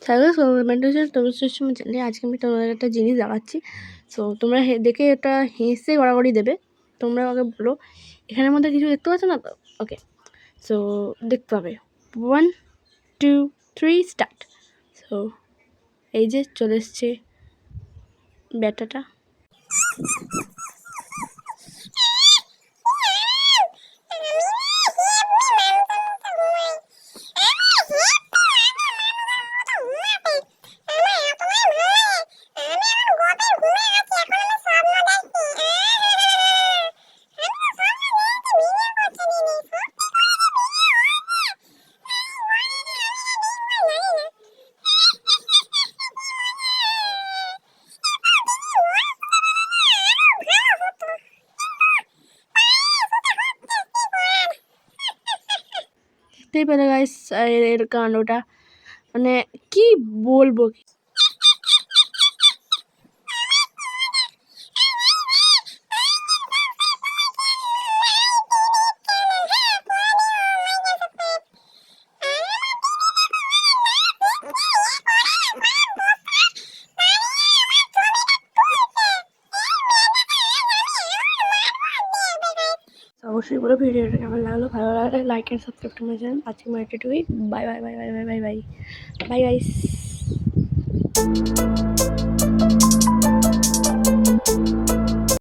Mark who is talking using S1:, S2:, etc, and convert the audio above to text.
S1: Hello মেন্টেশন তোমার চ্যানেলে আজকে আমি তোমাদের একটা জিনিস দেখাচ্ছি। সো তোমরা দেখে এটা হেসে গড়াগড়ি দেবে। তোমরা আমাকে বলো এখানের মধ্যে কিছু দেখতে পাচ্ছ না তো? ওকে, সো দেখতে পাবে 1 2 3 স্টার্ট। সো এই যে চলে এসছে ব্যাটাটা। দেখতেই পেলে গাইস এর কাণ্ডটা, মানে কি বলবো। অবশ্যই বলো ভিডিওটা কেমন লাগলো, ভালো লাগলে like and subscribe to my channel. আজকে আমি এটুকুই। Bye bye bye bye bye bye bye bye guys.